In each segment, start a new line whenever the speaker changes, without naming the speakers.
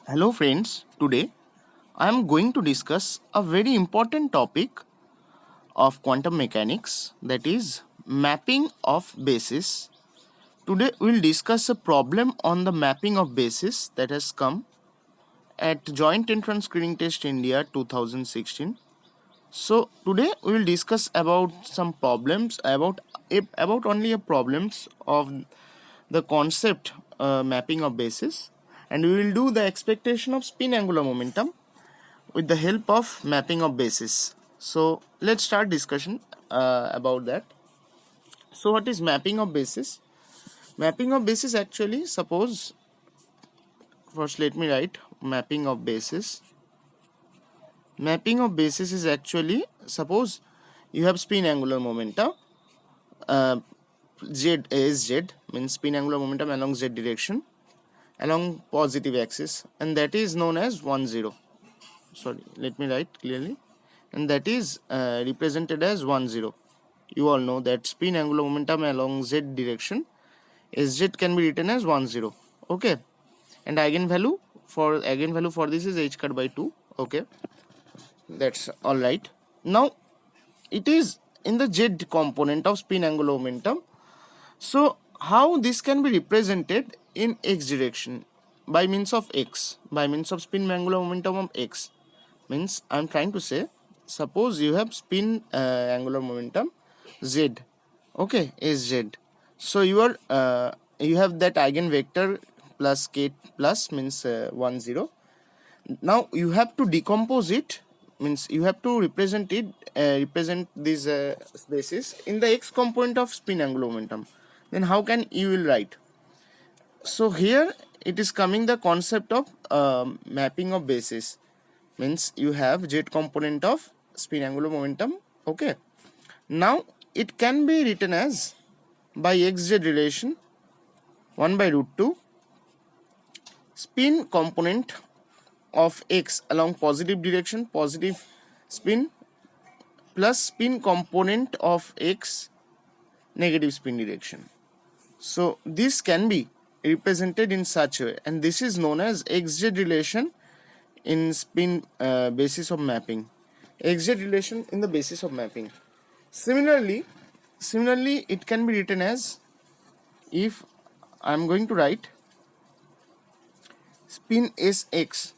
Hello friends, today I am going to discuss a very important topic of quantum mechanics, that is mapping of basis. Today we will discuss a problem on the mapping of basis that has come at Joint Entrance Screening Test India 2016. So today we will discuss about some problems about only a problems of the concept mapping of basis, and we will do the expectation of spin angular momentum with the help of mapping of basis. So let's start discussion about that. So what is mapping of basis? Mapping of basis actually, suppose first let me write mapping of basis. Mapping of basis is actually, suppose you have spin angular momentum, uh, z is z, means spin angular momentum along z direction along positive axis, and that is known as 1 0. Sorry, let me write clearly, and that is represented as 1 0. You all know that spin angular momentum along z direction, sz can be written as 1 0. Okay, and eigenvalue for this is h cut by 2. Okay, that's all right. Now it is in the z component of spin angular momentum. So how this can be represented in x direction by means of x, by means of spin angular momentum of x, means I'm trying to say, suppose you have spin angular momentum z, okay, is z. So you have that eigenvector plus k plus, means 1 0. Now you have to decompose it, means you have to represent this basis in the x component of spin angular momentum. Then how can you will write? So here it is coming the concept of mapping of basis, means you have z component of spin angular momentum. Okay, now it can be written as by xz relation 1 by root 2 spin component of x along positive direction, positive spin, plus spin component of x negative spin direction. So this can be represented in such a way, and this is known as xz relation in spin basis of mapping. Xz relation in the basis of mapping. Similarly it can be written as, if I am going to write spin sx,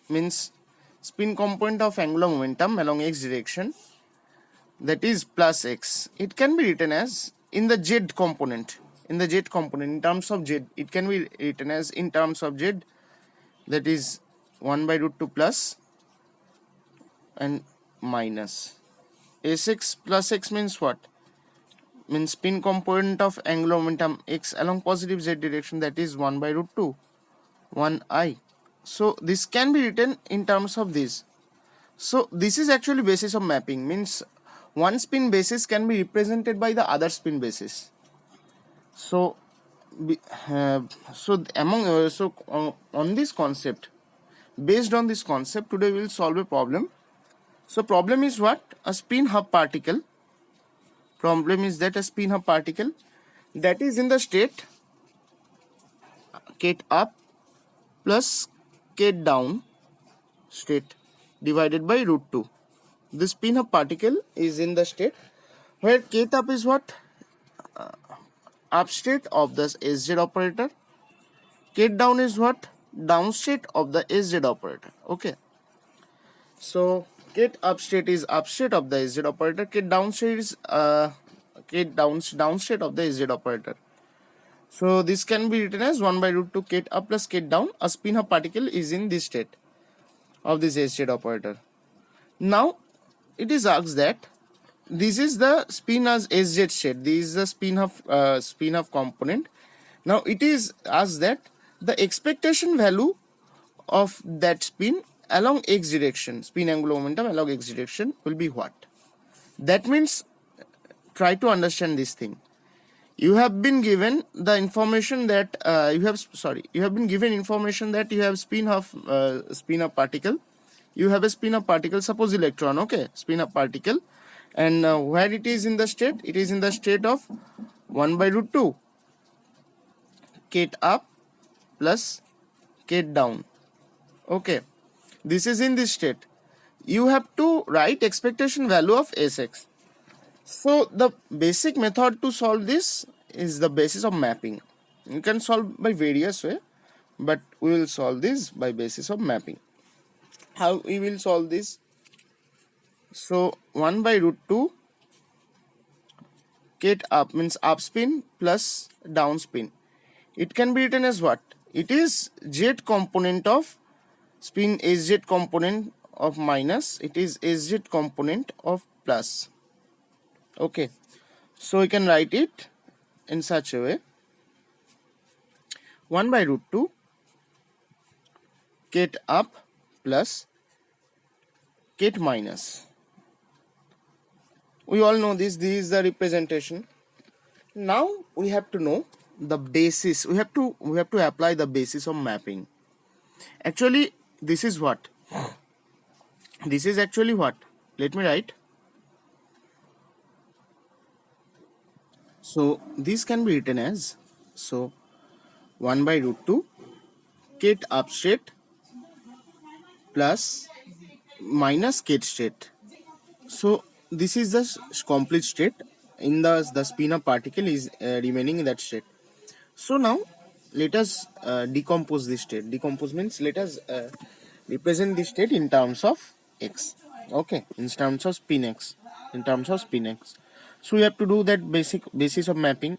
means spin component of angular momentum along x direction, that is plus x. It can be written as in the z component, in terms of z, it can be written as in terms of z, that is 1 by root 2 plus and minus sx plus x, means what? Means spin component of angular momentum x along positive z direction, that is 1 by root 2 1i. So this can be written in terms of this. So this is actually basis of mapping, means one spin basis can be represented by the other spin basis. So on this concept, based on this concept, today we will solve a problem. So problem is what? A spin hub particle. Problem is that a spin hub particle that is in the state kth up plus kth down state divided by root 2. The spin hub particle is in the state where kth up is what? Up state of the sz operator. Kth down is what? Down state of the sz operator. Okay. So kth up state is up state of the sz operator. Kth down state is down state of the sz operator. So this can be written as 1 by root 2 kth up plus kth down. A spin hub particle is in this state of this sz operator. Now it is asked that this is the spin as sz state. This is the spin hub component. Now it is asked that the expectation value of that spin along x direction, spin angular momentum along x direction, will be what? That means, try to understand this thing. You have been given the information that you have been given information that you have spin hub particle. You have a spin hub particle, suppose electron, okay, spin hub particle, and where it is in the state? It is in the state of 1 by root 2 kth up plus Get down. Okay, this is in this state. You have to write expectation value of Sx. So the basic method to solve this is the basis of mapping. You can solve by various way, but we will solve this by basis of mapping. How we will solve this? So 1 by root 2 get up means up spin plus down spin. It can be written as what? It is z component of spin, sz component of minus, it is sz component of plus. Okay, so we can write it in such a way: 1 by root 2 get up plus get minus. We all know this is the representation. Now we have to know the basis. We have to apply the basis of mapping. Actually, this is what? This is actually what? Let me write. So this can be written as, so 1 by root 2 get up state plus minus get state. So this is the complete state. In the spin of particle is remaining in that state. So now let us decompose this state. Decompose means let us represent this state in terms of x. Okay, in terms of spin x. In terms of spin x. So we have to do that basis of mapping.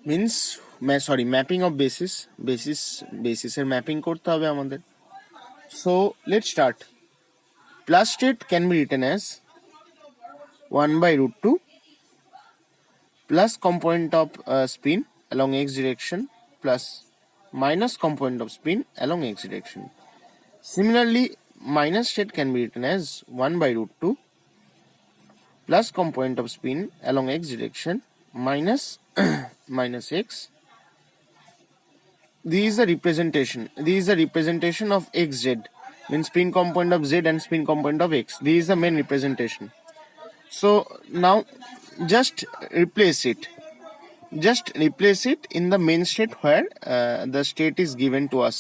Means mapping of basis এর mapping করতে হবে আমাদের. So let's start. Plus state can be written as 1 by root 2 plus component of spin along x direction plus minus component of spin along x direction. Similarly, minus state can be written as 1 by root 2 plus component of spin along x direction minus minus x. This is the representation. This is the representation of xz, means spin component of z and spin component of x. This is the main representation. So now just replace it. Just replace it in the main state where the state is given to us.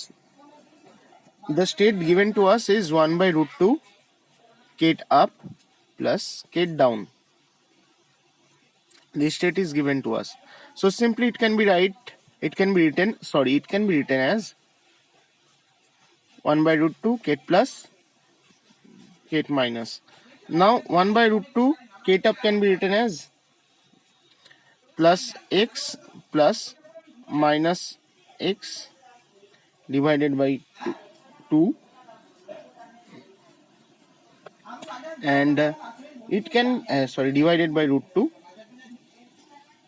The state given to us is 1 by root 2 get up plus get down. This state is given to us. So simply it can be written as 1 by root 2 get plus get minus. Now 1 by root 2 get up can be written as plus x plus minus x divided by 2, and it can divided by root 2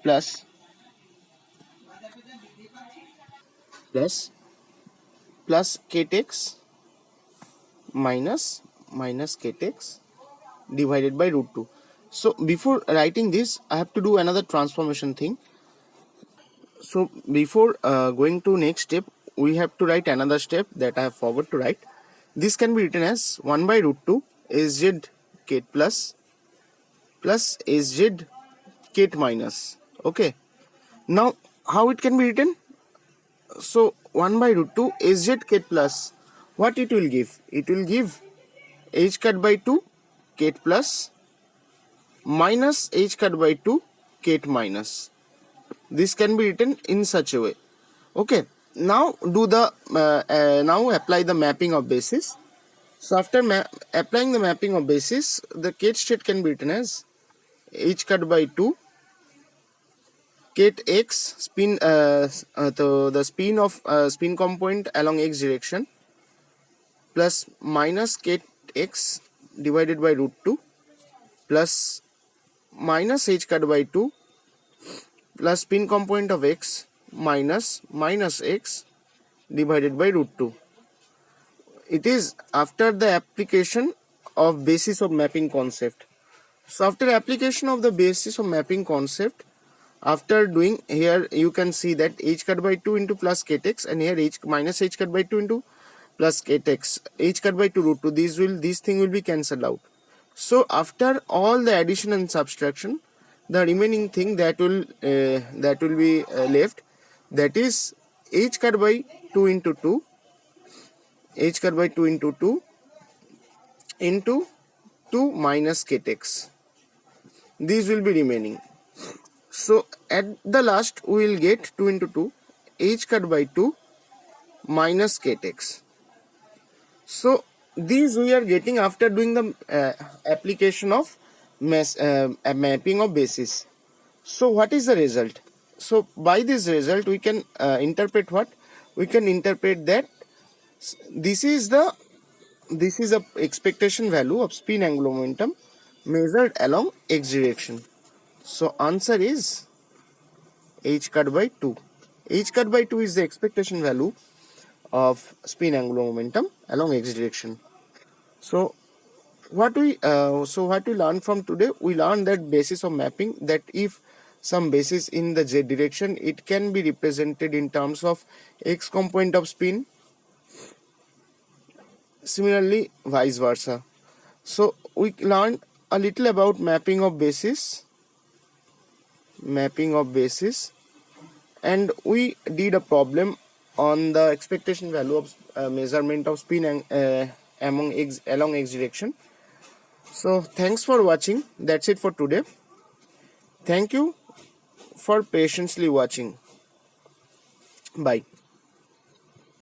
plus kx minus kx divided by root 2. So before writing this, I have to do another transformation thing. So before going to next step, we have to write another step that I have forgot to write. This can be written as 1 by root 2 sz ket plus sz ket minus. Okay, now how it can be written? So 1 by root 2 sz ket plus, what it will give? It will give h cut by 2 ket plus minus h cut by 2 ket minus. This can be written in such a way. Okay, now do the now apply the mapping of basis. So after applying the mapping of basis, the ket state can be written as h cut by 2 ket x spin the spin of spin component along x direction plus minus ket x divided by root 2 plus minus h cut by 2 plus spin component of x minus x divided by root 2. It is after the application of basis of mapping concept. So after application of the basis of mapping concept, after doing here, you can see that h cut by 2 into plus kx, and here h minus h cut by 2 into plus kx, h cut by 2 root 2. This thing will be cancelled out. So after all the addition and subtraction, the remaining thing that will be left, that is h cut by 2 into 2, h cut by 2 into 2 minus ktex. These will be remaining. So at the last we will get 2 into 2, h cut by 2 minus ktex. So these we are getting after doing the application of mapping of basis. So what is the result? So by this result we can interpret what? We can interpret that this is the expectation value of spin angular momentum measured along x direction. So answer is h cut by 2. H cut by 2 is the expectation value of spin angular momentum along x direction. So what we learned from today, we learned that basis of mapping, that if some basis in the z direction, it can be represented in terms of x component of spin, similarly vice versa. So we learned a little about mapping of basis, and we did a problem on the expectation value of measurement of spin along x direction. So thanks for watching. That's it for today. Thank you for patiently watching. Bye.